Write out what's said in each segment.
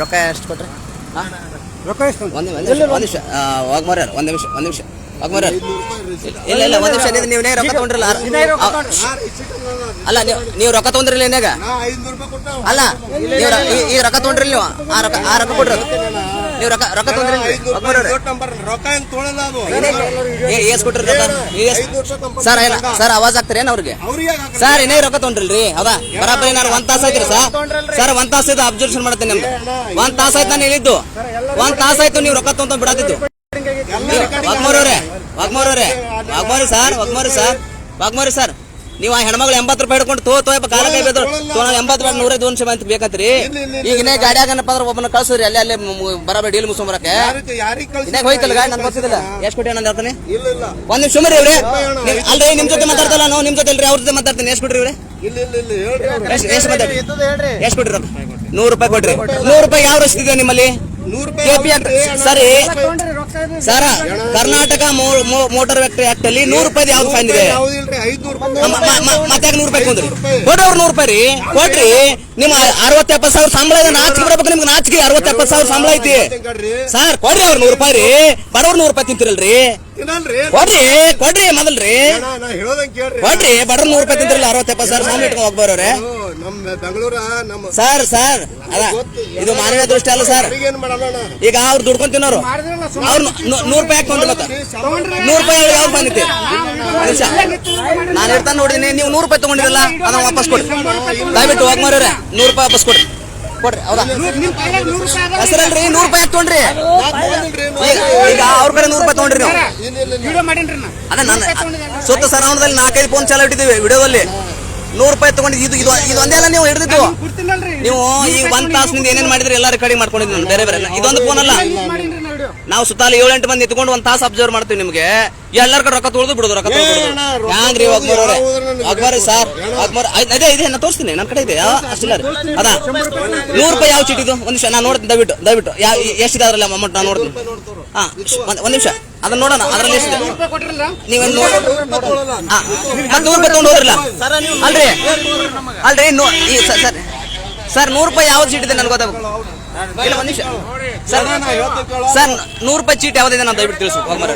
ರೊಕ್ಕ ಎಷ್ಟು ಕೊಟ್ರಿ? ರೊಕ್ಕ ಎಷ್ಟು? ಒಂದು ನಿಮಿಷ ವಾಗ್ಮಾರ ಒಂದು ನಿಮಿಷ ವಾಗ್ಮಾರ ಇಲ್ಲ ಒಂದು ನಿಮಿಷ ನೀವೇ ರೊಕ್ಕ ತಗೊಂಡ್ರಲ್ಲ ಅಲ್ಲ ನೀವು ರೊಕ್ಕ ತಗೊಂಡ್ರಿಲ್ಲ ಏನಾಗ ಅಲ್ಲ ಈಗ ರೊಕ್ಕ ತಗೊಂಡ್ರಿ ನೀವು ಆ ರೊಕ್ಕ ಕೊಡ್ರಿ ನೀವು ರೊಕ್ಕ ತಗೊಂಡ್ರಿ ಎಷ್ಟು ಕೊಟ್ರಿ ರೊಕ್ಕ ಸರ್ ಆವಾಜ್ ಆಗ್ತಾರೆ ಏನ್ ಅವ್ರಿಗೆ ಸರ್ ಏನೇ ರೊಕ್ಕ ತಗೊಂಡ್ರಿಲ್ರಿ ಹೌದಾ ಬರಾಬರಿ ನಾನು 1 ತಾಸು ಆಯ್ತು ಸರ್ 1 ತಾಸು ಆಯ್ತು ಅಬ್ಸರ್ವೇಷನ್ ಮಾಡ್ತೇನೆ ನಿಮ್ಗೆ 1 ತಾಸು ಆಯ್ತು ನಾನು ಹೇಳಿದ್ದು 1 ತಾಸು ಆಯ್ತು ನೀವು ರೊಕ್ಕ ತಗೊಂಡ್ ಬಿಡಾತಿದ್ದು ವಾಗ್ಮೋರಿ ಸರ್ ನೀವು ಆ ಹೆಣ್ಮಗಳು 80 ರೂಪಾಯಿ ಹಿಡ್ಕೊಂಡು ತೋಯಪ್ಪ ಕಾಲ ಕೈ ಬೇದ್ರು 80 ರೂಪಾಯಿ 100 ಅಂತ ಬೇಕಂತ್ರಿ ಈಗ ಇನ್ನೇ ಗಾಡಿ ಆಗನಪ್ಪ ಅಂದ್ರೆ ಒಬ್ಬನ ಕಳ್ಸ್ರಿ ಅಲ್ಲೇ ಬರಾಬರಿ ಡೀಲ್ ಮುಗಿಸ್ಕೊಂಬರಕ್ಕೆ ಇನ್ನೇ ಹೋಯ್ತಲ್ಲ ಗಾಡಿ ನನ್ಗೆ ಗೊತ್ತಿಲ್ಲ ಎಷ್ಟು ಕೊಟ್ಟಿ ನಾನು ಹೇಳ್ತೀನಿ ಒಂದ್ ನಿಮಿಷ ಸುಮ್ಮನೆ ಇವ್ರಿ ಅಲ್ರಿ ನಿಮ್ ಜೊತೆ ಮಾತಾಡ್ತಲ್ಲ ನಾವು ನಿಮ್ ಜೊತೆ ಇಲ್ರಿ ಅವ್ರ ಜೊತೆ ಮಾತಾಡ್ತೀನಿ ಎಷ್ಟು ಕೊಟ್ರಿ ಇವ್ರಿ ಎಷ್ಟು ಮಾತಾಡ್ರಿ ಎಷ್ಟು ಕೊಟ್ರಿ 100 ರೂಪಾಯಿ ಕೊಟ್ರಿ 100 ರೂಪಾಯಿ ಯಾವ ರಸ್ತೆ ನಿಮ್ಮಲ್ಲಿ ಸರಿ ಸರ್ ಕರ್ನಾಟಕ ಮೋಟಾರ್ ವ್ಯಾಕ್ಟರಿ ಆಕ್ಟ್ ಅಲ್ಲಿ 100 ರೂಪಾಯಿ ಯಾವ್ದು ಫೈನ್ ಇದೆ ಮತ್ತೆ 100 ರೂಪಾಯಿ ಕೊಂದ್ರಿ ಕೊಡ್ರಿ ಅವ್ರು 100 ರೂಪಾಯಿ ರೀ ಕೊಡ್ರಿ ನಿಮ್ಮ 60-70 ಸಾವಿರ ಸಂಬಳ ಇದೆ ನಾಚಿಕೆ ಬಿಡ್ಬೇಕು ನಿಮ್ಗೆ ನಾಚಿಕೆ 60-70 ಸಾವಿರ ಸಂಬಳ ಐತಿ ಸರ್ ಕೊಡ್ರಿ ಅವ್ರು 100 ರೂಪಾಯಿ ರೀ ಬಡವ್ರು 100 ರೂಪಾಯಿ ತಿಂತಿರಲ್ರಿ ಕೊಡ್ರಿ ಮೊದಲ್ರಿ ಕೊಡ್ರಿ ಬಡ್ರ 100 ರೂಪಾಯಿ ತಿಂತಿರಲ್ಲ 60-70 ಸಾವಿರ ಸಂಬಳ ಇಟ್ಕೊಂಡು ಹೋಗ್ಬಾರವ್ರೆ ಸರ್ ಅದ ಇದು ಮಾನವೀಯ ದೃಷ್ಟಿ ಅಲ್ಲ ಸರ್ ಈಗ ಅವ್ರು ದುಡ್ಕೊಂಡ್ ತಿನ್ನೋರು ಅವ್ರು 100 ರೂಪಾಯಿ ಯಾಕೆ ಕೊಂಡ್ರಿ ಮತ್ತೆ 100 ರೂಪಾಯಿ ಯಾವ್ದು ಬಂದಿತ್ತೆ ನಾನು ಹೇಳ್ತಾನೆ ನೋಡಿದೀನಿ ನೀವು 100 ರೂಪಾಯಿ ತಗೊಂಡಿರಲ್ಲ ಅದನ್ನ ವಾಪಸ್ ಕೊಡ್ರಿ ದಯವಿಟ್ಟು ಹೋಗ್ಮಾರವ್ರೆ 100 ರೂಪಾಯಿ ವಾಪಸ್ ಕೊಡ್ರಿ ಹೌದಾ ಹೆಸರಲ್ರಿ 100 ರೂಪಾಯಿ ತಗೊಂಡ್ರಿ ಈಗ ಅವ್ರ ಕಡೆ 100 ರೂಪಾಯಿ ತಗೊಂಡ್ರಿ ನೀವು ಅದೇ ನಾನು ಸುತ್ತ ಸರೌಂಡದಲ್ಲಿ 4-5 ಫೋನ್ ಚಾಲ ಇಟ್ಟಿದ್ದೀವಿ ವಿಡಿಯೋದಲ್ಲಿ 100 ರೂಪಾಯಿ ತಗೊಂಡಿದ್ದು ಇದು ಒಂದೇ ನೀವು ಹಿಡಿದಿದ್ದು ನೀವು ಈಗ 1 ತಾಸಿನಿಂದ ಏನೇನ್ ಮಾಡಿದ್ರಿ ಎಲ್ಲಾರು ಕಡಿಮೆ ಮಾಡ್ಕೊಂಡಿದ್ದೀನಿ ಬೇರೆ ಇದೊಂದು ಫೋನ್ ಅಲ್ಲ ನಾವು ಸುತ್ತಾಲ 7-8 ಮಂದಿ ನಿಂತ್ಕೊಂಡು 1 ತಾಸು ಅಬ್ಸರ್ವ್ ಮಾಡ್ತೀವಿ ನಿಮ್ಗೆ ಎಲ್ಲರ ಕಡೆ ರೊಕ್ಕ ತೊಳೆದು ಬಿಡೋದು ರೊಕ್ಕ ಹ್ಯಾಂಗ್ರಿ ಅಕ್ಬರ್ ಸರ್ ಅಕ್ಬರ್ ಅದೇ ಇದೆ ನಾನು ತೋರಿಸ್ತೀನಿ ನನ್ನ ಕಡೆ ಇದೆ ಅಷ್ಟಿಲ್ಲ ರೀ ಅದ 100 ರೂಪಾಯಿ ಯಾವ ಚೀಟ್ ಇದು ಒಂದ್ ನಿಮಿಷ ನಾನು ನೋಡ್ತೀನಿ ದಯವಿಟ್ಟು ಎಷ್ಟಿದೆ ಅದ್ರಲ್ಲಿ ಅಮೌಂಟ್ ನಾನು ನೋಡ್ತೀನಿ ಹಾ ಒಂದ್ ನಿಮಿಷ ಅದನ್ನ ನೋಡೋಣ ಅದ್ರಲ್ಲಿ ಎಷ್ಟಿದೆ ನೀವೇನು ಮತ್ತೆ 100 ರೂಪಾಯಿ ತಗೊಂಡು ಹೋದ್ರಲ್ಲ ಅಲ್ರಿ ಸರ್ 100 ರೂಪಾಯಿ ಯಾವ್ದು ಚೀಟ್ ಇದೆ ನನ್ಗೆ ಗೊತ್ತಾಗಬೇಕು ಇಲ್ಲ ಒಂದ್ ನಿಮಿಷ ಸರ್ 100 ರೂಪಾಯಿ ಚೀಟ್ ಯಾವ್ದಿದೆ ನಾನು ದಯವಿಟ್ಟು ತಿಳಿಸು ಹೇಳ್ರಿ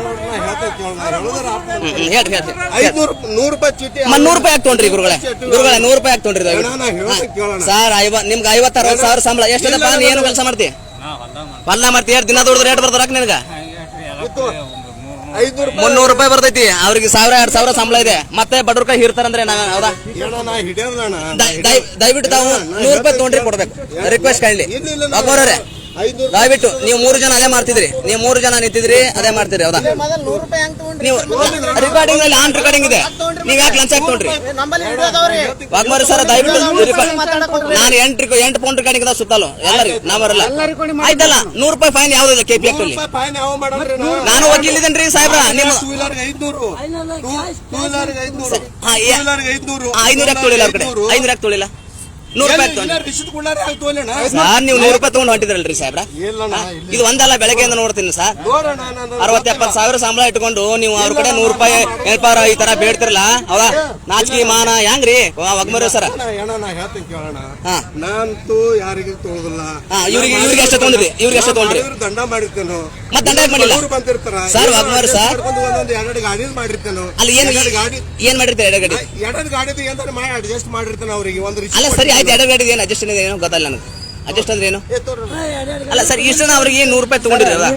100 ರೂಪಾಯಿ ಯಾಕೆ ತೊಗೊಂಡ್ರಿ ಗುರುಗಳೇ 100 ರೂಪಾಯಿ ಯಾಕೆ ತೊಗೊಂಡ್ರಿ ಸರ್ ನಿಮ್ಗೆ 50-60 ಸಾವಿರ ಸಂಬಳ ಎಷ್ಟಿದೆಪ್ಪ ನೀ ಏನು ಕೆಲಸ ಮಾಡ್ತಿ ಹೊಲ ಮಾಡ್ತಿ ಎರಡು ದಿನ ದುಡಿದ್ರೆ ರೇಟ್ ಬರ್ತಾರ ನಿನಗ 300 ರೂಪಾಯಿ ಬರ್ತೈತಿ ಅವ್ರಿಗೆ 1000-2000 ಸಂಬಳ ಇದೆ ಮತ್ತೆ ಬಡ್ರ ಕೈ ಹಿರ್ತಾರಂದ್ರೆ ಹೌದಾ ದಯವಿಟ್ಟು ತಾವು 100 ರೂಪಾಯಿ ತಗೊಂಡ್ರಿ ಕೊಡ್ಬೇಕು ರಿಕ್ವೆಸ್ಟ್ ಕಾಣಲಿ ಒಬ್ಬರೇ ದಯವಿಟ್ಟು ನೀವು 3 ಜನ ಅದೇ ಮಾಡ್ತಿದ್ರಿ ನೀವು 3 ಜನ ನಿಂತಿದ್ರಿ ಅದೇ ಮಾಡ್ತೀರಿ ಹೌದಾ ನೀವು ರಿಕಾರ್ಡಿಂಗ್ ಅಲ್ಲಿ ಆನ್ ರಿಕಾರ್ಡಿಂಗ್ ಇದೆ ನೀವ್ ಯಾಕೆ ಲಂಚ್ ಹಾಕೊಂಡ್ರಿ ವಾಗ್ಮಾರಿ ಸರ್ ದಯವಿಟ್ಟು ನಾನು 8 ಫೋನ್ ರಿಕಾರ್ಡಿಂಗ್ ಇದಾವ ಸುತ್ತಲು ಎಲ್ಲರಿಗೂ ನಾ ಬರಲ್ಲ ಆಯ್ತಲ್ಲ 100 ರೂಪಾಯಿ ಫೈನ್ ಯಾವ್ದಿದೆ ಕೆಪಿ ಆಕ್ಟ್ ಅಲ್ಲಿ ನಾನು ವಕೀಲಿದ್ದೇನ್ರಿ ಸಾಹೇಬ್ರ ನಿಮ್ಮ 500 ಯಾಕೆ ತೊಳಿಲ್ಲ ಅವ್ರ ಕಡೆ 500 ಯಾಕೆ ತೊಳಿಲ್ಲ 100 ರೂಪಾಯಿ ಸರ್ ನೀವು 100 ರೂಪಾಯಿ ತಗೊಂಡು ಹೊಂಟಿದ್ರಲ್ರಿ ಸಾಹೇಬ್ರ ಇದು ಒಂದಲ್ಲ ಬೆಳಗ್ಗೆಯಿಂದ ನೋಡ್ತೀನಿ ಸರ್ 60-70 ಸಾವಿರ ಸಂಬಳ ಇಟ್ಕೊಂಡು ನೀವು ಅವ್ರ ಕಡೆ 100 ರೂಪಾಯಿ ಹೇಳ್ಪಾರ ಈ ತರ ಬೇಡ್ತಿರಲ್ಲ ಹೌದಾ ನಾಚಿಕೆ ಮಾನ ಹೆಂಗ್ರಿ ಒಗ್ಮರಿ ಸರ್ ನಾನಂತೂ ಯಾರಿಗೂ ತೊಗೊಳಲ್ಲ ಇವ್ರಿಗೆ ಎಷ್ಟು ತಗೊಂಡ್ರಿ ದಂಡ ಮಾಡಿರ್ತೇನೆ ಮತ್ತೆ ದಂಡ ಮಾಡಿಲ್ಲ ಸರ್ ಒಗ್ಮರಿ ಸರ್ ಎರಡು ಗಾಡಿ ಮಾಡಿರ್ತೇನೆ ಅಲ್ಲಿ ಏನ್ ಮಾಡಿರ್ತೀರಿ ಎರಡು ಗಾಡಿ ಮಾಡಿ ಅಡ್ಜಸ್ಟ್ ಮಾಡಿರ್ತೇನೆ ಅವ್ರಿಗೆ ಅಲ್ಲ ಸರಿ ಆಯ್ತು ಎರಡು ಗಾಡಿ ಏನು ಅಡ್ಜಸ್ಟ್ ಏನೋ ಗೊತ್ತಲ್ಲ ನನಗೆ ಅಡ್ಜಸ್ಟ್ ಅಂದ್ರೆ ಏನು ಅಲ್ಲ ಸರ್ ಇಷ್ಟ ಅವ್ರಿಗೆ 100 ರೂಪಾಯಿ ತಗೊಂಡಿರಲ್ಲ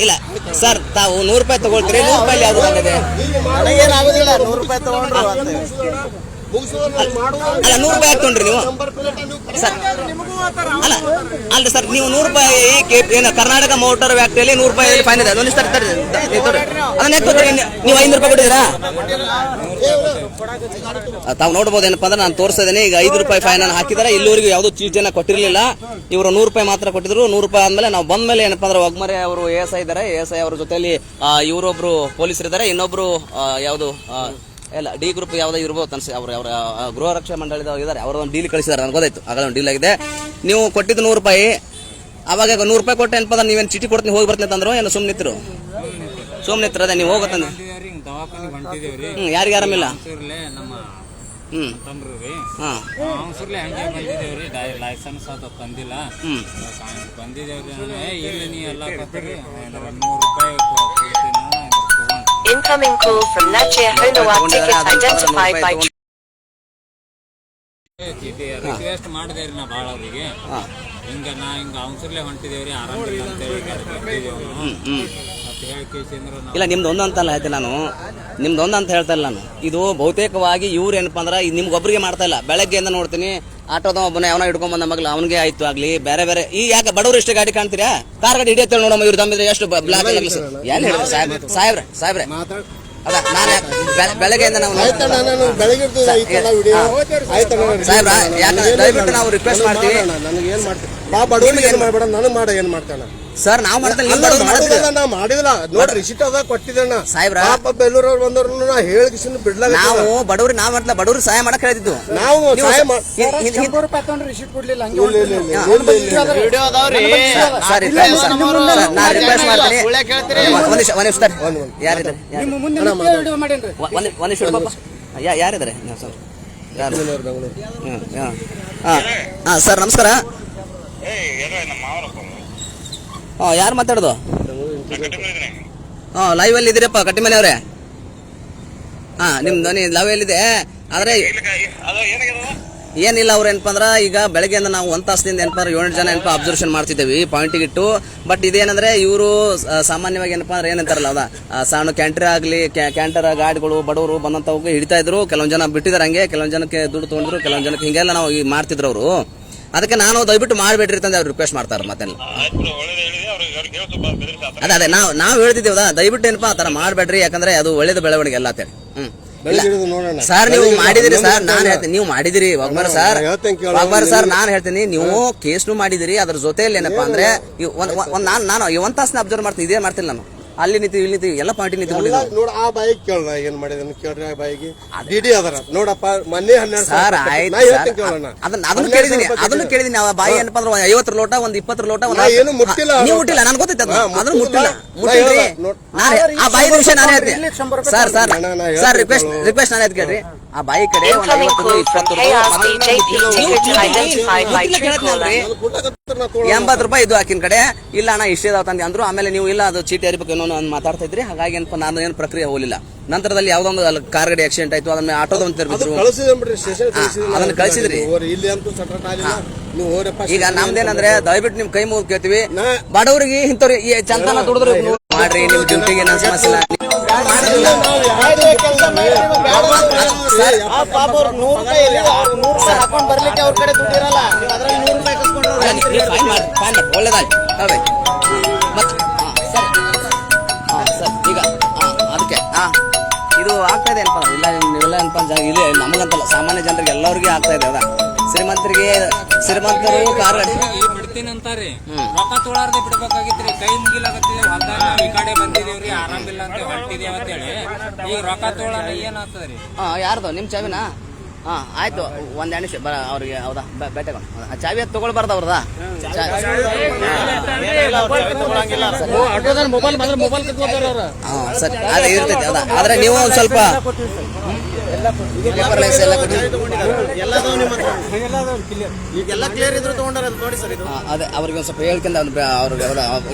ಇಲ್ಲ ಸರ್ ತಾವು 100 ರೂಪಾಯಿ ತಗೊಳ್ತೀರಿ 100 ರೂಪಾಯಿ ಯಾವ್ದು ಬಂದಿದೆ ಏನಾಗುದಿಲ್ಲ 100 ರೂಪಾಯಿ ತಗೊಂಡ್ರು ಅಲ್ಲ 100 ರೂಪಾಯಿ ಯಾಕೆ ತಗೊಂಡ್ರಿ ನೀವು ಸರ್ ಅಲ್ಲ ಸರ್ ನೀವು 100 ರೂಪಾಯಿ ಏನು ಕರ್ನಾಟಕ ಮೋಟಾರ್ ವ್ಯಾಕ್ಟರಿಯಲ್ಲಿ 100 ರೂಪಾಯಿ ಫೈನ್ ಇದೆ ಅದನ್ನ ಅದನ್ನ ಯಾಕೆ ಕೊಡ್ತೀರಿ ನೀವು 500 ರೂಪಾಯಿ ಕೊಟ್ಟಿದ್ದೀರಾ ತಾವು ನೋಡ್ಬೋದು ಏನಪ್ಪಾ ಅಂದ್ರೆ ನಾನು ತೋರಿಸ್ತಾ ಇದ್ದೇನೆ ಈಗ 5 ರೂಪಾಯಿ ಫೈನ್ ಅನ್ನು ಹಾಕಿದ್ದಾರೆ ಇಲ್ಲಿವರೆಗೂ ಯಾವ್ದು ಚೀಟನ್ನ ಕೊಟ್ಟಿರಲಿಲ್ಲ ಇವರು 100 ರೂಪಾಯಿ ಮಾತ್ರ ಕೊಟ್ಟಿದ್ರು 100 ರೂಪಾಯಿ ಆದ್ಮೇಲೆ ನಾವು ಬಂದ ಮೇಲೆ ಏನಪ್ಪಾ ಅಂದ್ರೆ ಒಗ್ಮರೆ ಅವರು ASI ಇದ್ದಾರೆ ASI ಅವರ ಜೊತೆಲಿ ಇವರೊಬ್ರು ಪೊಲೀಸರು ಇದ್ದಾರೆ ಇನ್ನೊಬ್ರು ಯಾವುದು ಎಲ್ಲ ಡಿ ಗ್ರೂಪ್ ಯಾವ್ದು ಇರ್ಬೋದು ಅನ್ಸಿ ಅವರ ಗೃಹ ರಕ್ಷಾ ಮಂಡಳಿದವ್ರು ಇದ್ದಾರೆ ಅವರ ಒಂದು ಡೀಲ್ ಕಳಿಸಿದ್ದಾರೆ ನನಗೆ ಗೊತ್ತಾಯ್ತು ಆಗ ಒಂದು ಡೀಲ್ ಆಗಿದೆ ನೀವು ಕೊಟ್ಟಿದ್ದು 100 ರೂಪಾಯಿ ಅವಾಗ 100 ರೂಪಾಯಿ ಕೊಟ್ಟೆ ಏನಪ್ಪ ನೀವೇನು ಚೀಟಿ ಕೊಡ್ತೀನಿ ಹೋಗಿ ಬರ್ತೀನಿ ಅಂತಂದ್ರು ಏನು ಸುಮ್ಮನಿತ್ರು ಅದೇ ನೀವು ಹೋಗತ್ತಂದ್ರೆ ಯಾರಿಗೆ ಆರಾಮಿಲ್ಲ ತಂದ್ರಿ ಹಾಂ ಅವಸರ್ಲೆ ಹಂಗೆ ಬಂದಿದ್ದೇವ್ರಿ ಲೈಸೆನ್ಸ್ ಅದು ತಂದಿಲ್ಲ ಬಂದಿದ್ದೇವ್ರಿ ಇಲ್ಲಿ ನೀ ಎಲ್ಲ ಕೊಡ್ತೀರಿ 100 ರೂಪಾಯಿ ಕೊಡ್ತೀನಿ Incoming call from Nadia Honoa. Ticket identified by request ಮಾಡಿದೇವ್ರಿ ನಾ ಭಾಳ ಅವ್ರಿಗೆ ಹಿಂಗ ಅವಸರ್ಲೆ ಹೊಂಟಿದೇವ್ರಿ ಆರಾಮಿಲ್ಲ ಅಂತೇಳಿ ಬಂದಿದ್ದೇವ್ರಿ ಅಂತ ಹೇಳಿ ಕೇಸಿಂದ್ರ ಇಲ್ಲ ನಿಮ್ದು ಒಂದು ಅಂತಲ್ಲ ಹೇಳ್ತೀನಿ ನಾನು, ನಿಮ್ದು ಒಂದು ಅಂತ ಹೇಳ್ತಾ ಇಲ್ಲ ನಾನು. ಇದು ಬಹುತೇಕವಾಗಿ ಇವ್ರು ಏನಪ್ಪ ಅಂದ್ರೆ ನಿಮ್ಗೊಬ್ಬರಿಗೆ ಮಾಡ್ತಾ ಇಲ್ಲ. ಬೆಳಗ್ಗೆಯಿಂದ ನೋಡ್ತೀನಿ ಆಟೋದ ಒಬ್ಬನ ಅವನ ಹಿಡ್ಕೊಂಡ್ ಬಂದ ಮಗ್ಲು ಅವನಿಗೆ ಆಯ್ತು ಆಗ್ಲಿ ಬೇರೆ ಬೇರೆ. ಈ ಯಾಕೆ ಬಡವರು ಇಷ್ಟೇ ಗಾಡಿ ಕಾಣ್ತೀರಾ? ಕಾರ್ ಗಾಡಿ ಹಿಡಿಯತ್ತೇಳಿ ನೋಡಮ್ಮ, ಇವ್ರು ದಮ್ಮಿದ್ರೆ ಎಷ್ಟು ಬ್ಲಾಕ್ ಏನ್ ಹೇಳಿದ್ರು ಸಾಹೇಬ್ರೆ ಅದ ನಾನು ಬೆಳಗ್ಗೆಯಿಂದ ನಾವು ಸಾಹೇಬ್ರ ಯಾಕಂದ್ರೆ ದಯವಿಟ್ಟು ನಾವು ರಿಕ್ವೆಸ್ಟ್ ಮಾಡ್ತೀವಿ. ನನಗೆ ಏನ್ ಮಾಡ್ತೀನಿ ಬಾ ಬಡವರಿಗೆ ಏನ್ ಮಾಡ್ಬೇಡ, ನನಗೆ ಮಾಡ ಏನ್ ಮಾಡ್ತಾನ ಸರ್ ನಾವು ಮಾಡ್ತೇವೆ ನಾ ಮಾಡಿದಿಲ್ಲ ನೋಡ್ರಿ ರಿಸಿಟ್ ಅದ ಕೊಟ್ಟಿದ್ದಣ್ಣ ಸಾಹೇಬ್ರ. ಪಾಪ ಬೆಲ್ಲೂರವ್ರು ಬಂದವ್ರು ನಾ ಹೇಳಿಕಿಸಿನ ಬಿಡ್ಲಾಗ ನಾವು ಬಡವ್ರಿಗೆ ನಾವು ಮಾಡ್ತಾ ಬಡವ್ರಿಗೆ ಸಹಾಯ ಮಾಡಕ್ ಹೇಳಿದ್ದು ನಾವು ಸಹಾಯ ರಿಸಿಟ್ ಕೊಡ್ಲಿಲ್ಲ ಸರ್ ನಾ ರಿಕ್ವೆಸ್ಟ್ ಮಾಡ್ತೀನಿ. ಒಂದ್ ನಿಮಿಷ ಯಾರಿದ್ದಾರೆ ಒಂದ್ ನಿಮಿಷ ಪಾಪ ಯಾರಿದ್ದಾರೆ ಸರ್? ಯಾರು? ಹಾಂ ಸರ್ ನಮಸ್ಕಾರ. ಹಾಂ ಯಾರು ಮಾತಾಡೋದು? ಹಾಂ ಲೈವ್ ಅಲ್ಲಿ ಇದ್ದೀರಪ್ಪ ಕಟ್ಟಿಮನೆಯವ್ರೆ. ಹಾಂ ನಿಮ್ಮ ಧ್ವನಿ ಲೈವ್ ಎಲ್ಲಿದೆ. ಆದರೆ ಏನಿಲ್ಲ ಅವ್ರು ಏನಪ್ಪ ಅಂದ್ರೆ ಈಗ ಬೆಳಗ್ಗೆಯಿಂದ ನಾವು 1 ತಾಸದಿಂದ ಏನಪ್ಪ ಅಂದ್ರೆ 7 ಜನ ಏನಪ್ಪ ಅಬ್ಸರ್ವೇಷನ್ ಮಾಡ್ತಿದ್ದೇವೆ ಪಾಯಿಂಟಿಗೆ ಇಟ್ಟು. ಬಟ್ ಇದೇನಂದ್ರೆ ಇವರು ಸಾಮಾನ್ಯವಾಗಿ ಏನಪ್ಪ ಅಂದ್ರೆ ಏನಂತಾರಲ್ಲ ಅದ ಸಣ್ಣ ಕ್ಯಾಂಟರ್ ಆಗಲಿ ಕ್ಯಾಂಟರ್ ಗಾಡಿಗಳು ಬಡವರು ಬಂದಂಥವು ಹಿಡಿತಾ ಇದ್ರು. ಕೆಲವೊಂದು ಜನ ಬಿಟ್ಟಿದ್ದಾರೆ ಹಂಗೆ, ಕೆಲವೊಂದು ಜನಕ್ಕೆ ದುಡ್ಡು ತೊಗೊಂಡ್ರು, ಕೆಲವೊಂದು ಜನಕ್ಕೆ ಹಿಂಗೆಲ್ಲ ನಾವು ಮಾಡ್ತಿದ್ರು ಅವರು. ಅದಕ್ಕೆ ನಾನು ದಯವಿಟ್ಟು ಮಾಡಬೇಡ್ರಿ ಅಂತ ಅವ್ರು ರಿಕ್ವೆಸ್ಟ್ ಮಾಡ್ತಾರೆ. ಮತ್ತೆ ಅದೇ ನಾವು ಹೇಳ್ತಿದ್ದೇವದ ದಯವಿಟ್ಟು ಏನಪ್ಪ ಆ ಥರ ಮಾಡಬೇಡ್ರಿ, ಯಾಕಂದ್ರೆ ಅದು ಒಳ್ಳೇದು ಬೆಳವಣಿಗೆ ಎಲ್ಲ ಅಂತೇಳಿ. ಸರ್ ನೀವು ಮಾಡಿದಿರಿ ಸರ್, ನಾನು ಹೇಳ್ತೀನಿ ನೀವು ಮಾಡಿದಿರಿ ವಾಗ್ಮಾರ ಸರ್ ನಾನು ಹೇಳ್ತೀನಿ ನೀವು ಕೇಸ್ನು ಮಾಡಿದಿರಿ. ಅದ್ರ ಜೊತೆಯಲ್ಲಿ ಏನಪ್ಪಾ ಅಂದ್ರೆ ನಾನು 1 ತಾಸನ್ನ ಅಬ್ಸರ್ವ್ ಮಾಡ್ತೀನಿ, ಇದೇ ಮಾಡ್ತೀನಿ ನಾನು. ಅಲ್ಲಿ ನಿಂತು ಇಲ್ಲಿ ನಿಂತು ಎಲ್ಲ ಪಾರ್ಟಿ ನಿಂತು ನೋಡ ಆ ಬಾಯಿಗೆ ಕೇಳ ಏನ್ ಮಾಡಿದ ಕೇಳ್ರಿ. ಆ ಬಾಯಿಗೆ ಡಿಡಿ ಅದರ ನೋಡಪ್ಪ ಮೊನ್ನೆ 12 ಸರ್ ಆಯ್ತು ಅದನ್ನು ಕೇಳಿದೀನಿ. ಆ ಬಾಯಿ ಏನಪ್ಪಾ ಅಂದ್ರೆ 50 ಲೋಟ ಒಂದು 20 ಲೋಟ ಏನು ಮುಟ್ಟಿಲ್ಲ, ನೀವು ಮುಟ್ಟಿಲ್ಲ ನನ್ಗೆ ಗೊತ್ತೈತೆ ಅದನ್ನು ಮುಟ್ಟಿಲ್ಲ ಆ ಬಾಯಿ ವಿಷಯ ನಾನು ಹೇಳ್ತೀನಿ ಸರ್ ರಿಕ್ವೆಸ್ಟ್ ನಾನು ಹೇಳ್ತೀನಿ ಕೇಳ್ರಿ. ಆ ಬಾಯಿ ಕಡೆ 80 ರೂಪಾಯಿ ಇದು ಹಾಕಿನ ಕಡೆ ಇಲ್ಲ ಅಣ್ಣ ಇಷ್ಟೇ ತಂದೆ ಅಂದ್ರು. ಆಮೇಲೆ ನೀವು ಇಲ್ಲ ಅದು ಚೀಟಿ ಹರಿಬೇಕು ಏನೋ ಮಾತಾಡ್ತಾ ಇದ್ರಿ. ಹಾಗಾಗಿ ಏನಪ್ಪ ನಾನು ಏನು ಪ್ರಕ್ರಿಯೆ ಹೋಗಲಿಲ್ಲ. ನಂತರದಲ್ಲಿ ಯಾವ್ದೋ ಒಂದು ಕಾರ್ ಗಾಡಿ ಆಕ್ಸಿಡೆಂಟ್ ಆಯ್ತು, ಅದನ್ನ ಆಟೋದ ಅದನ್ನ ಕಳಿಸಿದ್ರಿ. ಈಗ ನಮ್ದೇನಂದ್ರೆ ದಯವಿಟ್ಟು ನಿಮ್ ಕೈ ಮುಗಿದು ಕೇಳ್ತೀವಿ, ಬಡವರಿಗೆ ಇಂಥವ್ರಿಗೆ ಚಂದನ ದುಡಿದ್ರು ಮಾಡ್ರಿ. ನಿಮ್ ಡ್ಯೂಟಿಗೆ ನನ್ನ ಸಮಸ್ಯೆ ಇಲ್ಲ. ಒಳ್ಳೇದಾಯ್ತು ಈಗ ಅದಕ್ಕೆ ಇದು ಆಗ್ತಾ ಇದೆ ಏನಪ್ಪ ಇಲ್ಲ ನೀವೆಲ್ಲ ಏನಪ್ಪ ಇಲ್ಲಿ ನಮಗಂತಲ್ಲ ಸಾಮಾನ್ಯ ಜನರಿಗೆ ಎಲ್ಲರಿಗೂ ಆಗ್ತಾ ಇದೆ. ಅದ ಶ್ರೀಮಂತರು ಕಾರ್ ಬಿಡ್ತೀನಿ ಅಂತಾರಿ, ರೊಕ್ಕ ತೊಳಾರ್ದೆ ಬಿಡ್ಬೇಕಾಗಿತ್ರಿ. ಕೈ ಮುಗಿಲಾಗತ್ತಿದೆ ಹೊಲ್ದಾಗ ಈ ಕಡೆ ಬಂದಿದೇವ್ರಿ, ಆರಾಮಿಲ್ಲ ಅಂತ ಹೊಂಟಿದೇವ ಅಂತೇಳಿ. ಈಗ ರೊಕ್ಕ ತೊಳಾರ ಏನಾಗ್ತದ್ರಿ? ಯಾರ್ದು ನಿಮ್ ಚಾವಿನಾ? ಆಯ್ತು ಒಂದ್ ನಿಮಿಷ ಅವ್ರಿಗೆ ಹೌದಾ ಬೇಟೆ ಚಾವಿ ಅದು ತಗೊಳ್ಬಾರ್ದು ಅವ್ರದ. ಸರಿ ಅದೇ ಇರ್ತೈತಿ ಹೌದಾ. ಆದ್ರೆ ನೀವು ಒಂದ್ ಸ್ವಲ್ಪ ಅದೇ ಅವ್ರಿಗೆ ಒಂದ್ ಸ್ವಲ್ಪ ಹೇಳ್ಕೊಂಡ ಅವ್ರಿಗೆ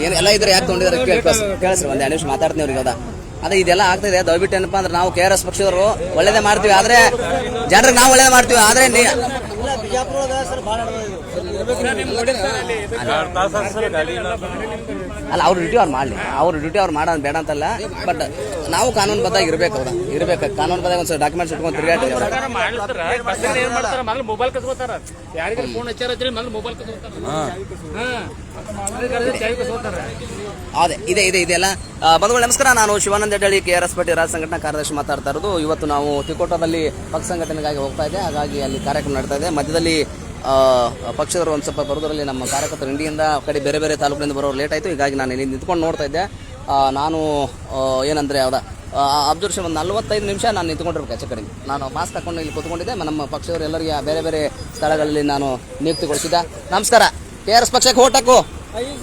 ಏನು ಎಲ್ಲ ಇದ್ರೆ ಯಾಕೆ ತೊಗೊಂಡಿದ್ದಾರೆ ಕೇಳಿಸ್ರಿ. ಒಂದ್ 2 ನಿಮಿಷ ಮಾತಾಡ್ತೀನಿ ಅವ್ರಿಗೆ. ಹೌದಾ ಅದೇ ಇದೆಲ್ಲ ಆಗ್ತಿದೆ. ದಯವಿಟ್ಟು ಏನಪ್ಪಾ ಅಂದ್ರೆ ನಾವು KRS ಪಕ್ಷದವರು ಒಳ್ಳೇದೇ ಮಾಡ್ತೀವಿ, ಆದ್ರೆ ಜನರಿಗೆ ನಾವು ಒಳ್ಳೇದೇ ಮಾಡ್ತೀವಿ. ಆದ್ರೆ ಅಲ್ಲ ಅವ್ರ ಡ್ಯೂಟಿ ಅವ್ರು ಮಾಡಲಿ, ಅವ್ರ ಡ್ಯೂಟಿ ಅವ್ರು ಮಾಡೋದು ಬೇಡ ಅಂತಲ್ಲ. ಬಟ್ ನಾವು ಕಾನೂನು ಬದ್ಧಾಗಿ ಇರ್ಬೇಕು. ಹೌದಾ ಇರ್ಬೇಕು, ಕಾನೂನು ಬದ್ಧಾಗಿ ಒಂದು ಡಾಕ್ಯುಮೆಂಟ್ಸ್ ಇಟ್ಕೊಂಡು ತಿರುಗಾಡಿ. ಅದೇ ಇದೆಲ್ಲ ಬಂಧುಗಳು ನಮಸ್ಕಾರ. ನಾನು ಶಿವಾನಂದ ಹೆಡ್ಡಳ್ಳಿ KRS ಪಾರ್ಟಿ ರಾಜ್ಯ ಸಂಘಟನಾ ಕಾರ್ಯದರ್ಶಿ ಮಾತಾಡ್ತಾ ಇರೋದು. ಇವತ್ತು ನಾವು ತಿಕೋಟದಲ್ಲಿ ಪಕ್ಷ ಸಂಘಟನೆಗಾಗಿ ಹೋಗ್ತಾ ಇದೆ, ಹಾಗಾಗಿ ಅಲ್ಲಿ ಕಾರ್ಯಕ್ರಮ ನಡೀತಾ ಇದೆ. ಮಧ್ಯದಲ್ಲಿ ಪಕ್ಷದವರು ಒಂದು ಸ್ವಲ್ಪ ಬರೋದ್ರಲ್ಲಿ ನಮ್ಮ ಕಾರ್ಯಕರ್ತರು ಇಂಡಿಯಿಂದ ಕಡೆ ಬೇರೆ ಬೇರೆ ತಾಲೂಕಿನಿಂದ ಬರೋರು ಲೇಟ್ ಆಯಿತು. ಹೀಗಾಗಿ ನಾನು ಇಲ್ಲಿ ನಿಂತ್ಕೊಂಡು ನೋಡ್ತಾ ಇದ್ದೆ. ನಾನು ಏನಂದರೆ ಯಾವುದಾ ಅಬ್ಸರ್ವೇಷನ್ ಒಂದು 45 ನಿಮಿಷ ನಾನು ನಿಂತ್ಕೊಂಡಿರ್ಬೇಕು ಆಚೆ ಕಡೆ. ನಾನು ಮಾಸ್ಕ್ ಹಾಕೊಂಡು ಇಲ್ಲಿ ಕೂತ್ಕೊಂಡಿದ್ದೆ. ನಮ್ಮ ಪಕ್ಷದವರು ಎಲ್ಲರಿಗೆ ಬೇರೆ ಬೇರೆ ಸ್ಥಳಗಳಲ್ಲಿ ನಾನು ನಿಯುಕ್ತಿಗೊಳಿಸಿದ್ದೆ. ನಮಸ್ಕಾರ. KRS ಪಕ್ಷಕ್ಕೆ ಓಟ್ ಹಾಕು.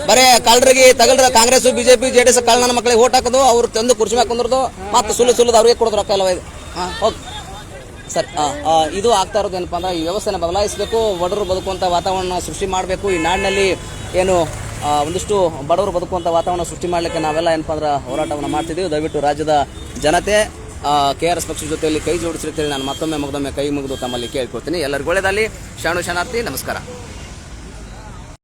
ಬರೇ ಕಳ್ಳರಿಗೆ ತಗಲ್ರ ಕಾಂಗ್ರೆಸ್ BJP JDS ಕಳ್ಳ ನನ್ನ ಮಕ್ಕಳಿಗೆ ಓಟ್ ಹಾಕೋದು, ಅವ್ರು ತಂದು ಕುರ್ಚಿ ಹಾಕೊಂಡ್ರದು ಮತ್ತೆ ಸುಳ್ಳು ಅವ್ರಿಗೆ ಕೊಡೋದು ರೊಕ್ಕ ಎಲ್ಲ. ಹೋಗಿ ಸರ್ ಇದು ಆಗ್ತಾ ಇರೋದು ಏನಪ್ಪಾ ಅಂದ್ರೆ ಈ ವ್ಯವಸ್ಥೆನ ಬದಲಾಯಿಸಬೇಕು, ಬಡವರು ಬದುಕುವಂಥ ವಾತಾವರಣ ಸೃಷ್ಟಿ ಮಾಡಬೇಕು. ಈ ನಾಡಿನಲ್ಲಿ ಏನು ಒಂದಿಷ್ಟು ಬಡವರು ಬದುಕುವಂಥ ವಾತಾವರಣ ಸೃಷ್ಟಿ ಮಾಡಲಿಕ್ಕೆ ನಾವೆಲ್ಲ ಏನಪ್ಪಾ ಅಂದ್ರೆ ಹೋರಾಟವನ್ನು ಮಾಡ್ತಿದ್ದೀವಿ. ದಯವಿಟ್ಟು ರಾಜ್ಯದ ಜನತೆ KRS ಪಕ್ಷದ ಜೊತೆಯಲ್ಲಿ ಕೈ ಜೋಡಿಸಿರ್ತೇಳಿ ನಾನು ಮತ್ತೊಮ್ಮೆ ಕೈ ಮುಗಿದು ತಮ್ಮಲ್ಲಿ ಕೇಳ್ಕೊಳ್ತೀನಿ. ಎಲ್ಲರಿಗೂ ಒಳ್ಳೆಯದಲ್ಲಿ. ಶರಣು ಶರಣಾರ್ಥಿ. ನಮಸ್ಕಾರ.